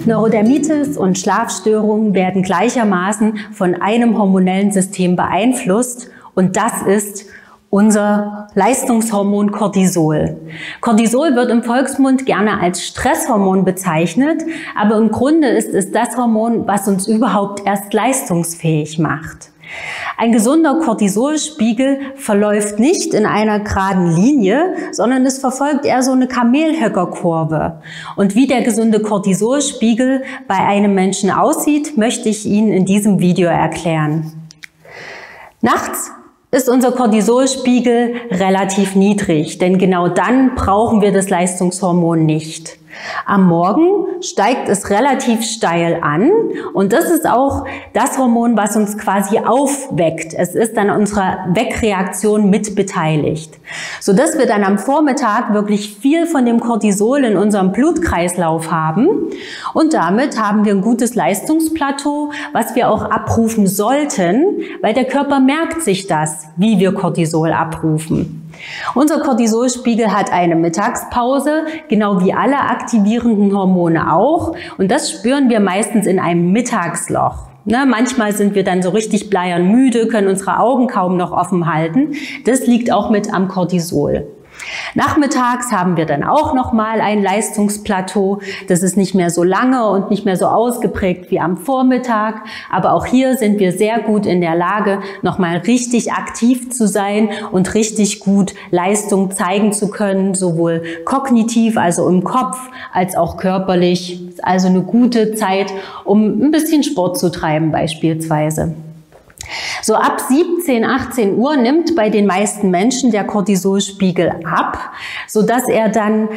Neurodermitis und Schlafstörungen werden gleichermaßen von einem hormonellen System beeinflusst und das ist unser Leistungshormon Cortisol. Cortisol wird im Volksmund gerne als Stresshormon bezeichnet, aber im Grunde ist es das Hormon, was uns überhaupt erst leistungsfähig macht. Ein gesunder Cortisolspiegel verläuft nicht in einer geraden Linie, sondern es verfolgt eher so eine Kamelhöckerkurve. Und wie der gesunde Cortisolspiegel bei einem Menschen aussieht, möchte ich Ihnen in diesem Video erklären. Nachts ist unser Cortisolspiegel relativ niedrig, denn genau dann brauchen wir das Leistungshormon nicht. Am Morgen steigt es relativ steil an und das ist auch das Hormon, was uns quasi aufweckt. Es ist an unserer Weckreaktion mit beteiligt, sodass wir dann am Vormittag wirklich viel von dem Cortisol in unserem Blutkreislauf haben und damit haben wir ein gutes Leistungsplateau, was wir auch abrufen sollten, weil der Körper merkt sich das, wie wir Cortisol abrufen. Unser Cortisolspiegel hat eine Mittagspause, genau wie alle aktivierenden Hormone auch. Und das spüren wir meistens in einem Mittagsloch. Manchmal sind wir dann so richtig bleiern müde, können unsere Augen kaum noch offen halten. Das liegt auch mit am Cortisol. Nachmittags haben wir dann auch nochmal ein Leistungsplateau. Das ist nicht mehr so lange und nicht mehr so ausgeprägt wie am Vormittag. Aber auch hier sind wir sehr gut in der Lage, nochmal richtig aktiv zu sein und richtig gut Leistung zeigen zu können, sowohl kognitiv, also im Kopf, als auch körperlich. Also eine gute Zeit, um ein bisschen Sport zu treiben beispielsweise. So ab 17, 18 Uhr nimmt bei den meisten Menschen der Cortisolspiegel ab, sodass er dann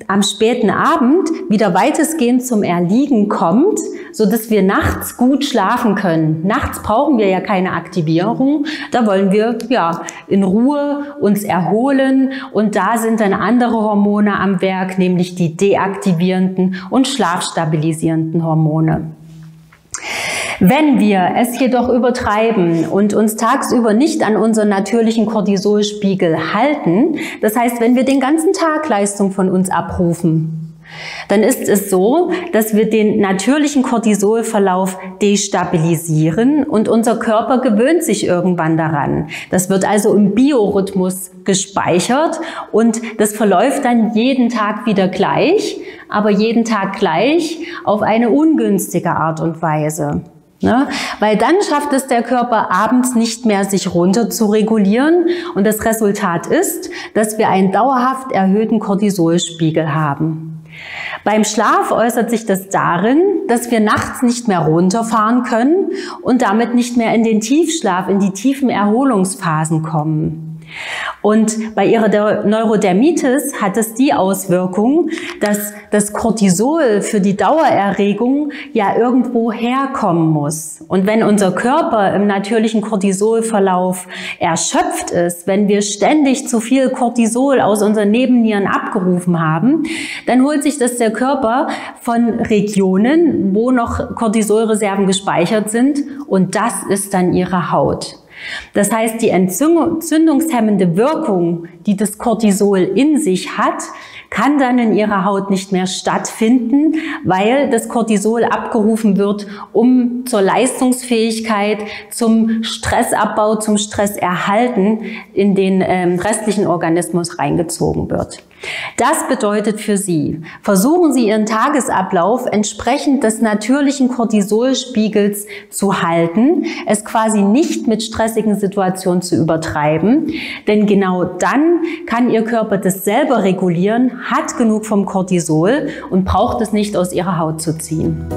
am späten Abend wieder weitestgehend zum Erliegen kommt, sodass wir nachts gut schlafen können. Nachts brauchen wir ja keine Aktivierung, da wollen wir ja in Ruhe uns erholen und da sind dann andere Hormone am Werk, nämlich die deaktivierenden und schlafstabilisierenden Hormone. Wenn wir es jedoch übertreiben und uns tagsüber nicht an unseren natürlichen Cortisolspiegel halten, das heißt, wenn wir den ganzen Tag Leistung von uns abrufen, dann ist es so, dass wir den natürlichen Cortisolverlauf destabilisieren und unser Körper gewöhnt sich irgendwann daran. Das wird also im Biorhythmus gespeichert und das verläuft dann jeden Tag wieder gleich, aber jeden Tag gleich auf eine ungünstige Art und Weise. Weil dann schafft es der Körper abends nicht mehr, sich runter zu regulieren und das Resultat ist, dass wir einen dauerhaft erhöhten Cortisolspiegel haben. Beim Schlaf äußert sich das darin, dass wir nachts nicht mehr runterfahren können und damit nicht mehr in den Tiefschlaf, in die tiefen Erholungsphasen kommen. Und bei ihrer Neurodermitis hat es die Auswirkung, dass das Cortisol für die Dauererregung ja irgendwo herkommen muss. Und wenn unser Körper im natürlichen Cortisolverlauf erschöpft ist, wenn wir ständig zu viel Cortisol aus unseren Nebennieren abgerufen haben, dann holt sich das der Körper von Regionen, wo noch Cortisolreserven gespeichert sind und das ist dann ihre Haut. Das heißt, die entzündungshemmende Wirkung, die das Cortisol in sich hat, kann dann in ihrer Haut nicht mehr stattfinden, weil das Cortisol abgerufen wird, um zur Leistungsfähigkeit, zum Stressabbau, zum Stresserhalten in den restlichen Organismus reingezogen wird. Das bedeutet für Sie, versuchen Sie Ihren Tagesablauf entsprechend des natürlichen Cortisolspiegels zu halten, es quasi nicht mit stressigen Situationen zu übertreiben, denn genau dann kann Ihr Körper das selber regulieren, hat genug vom Cortisol und braucht es nicht aus Ihrer Haut zu ziehen.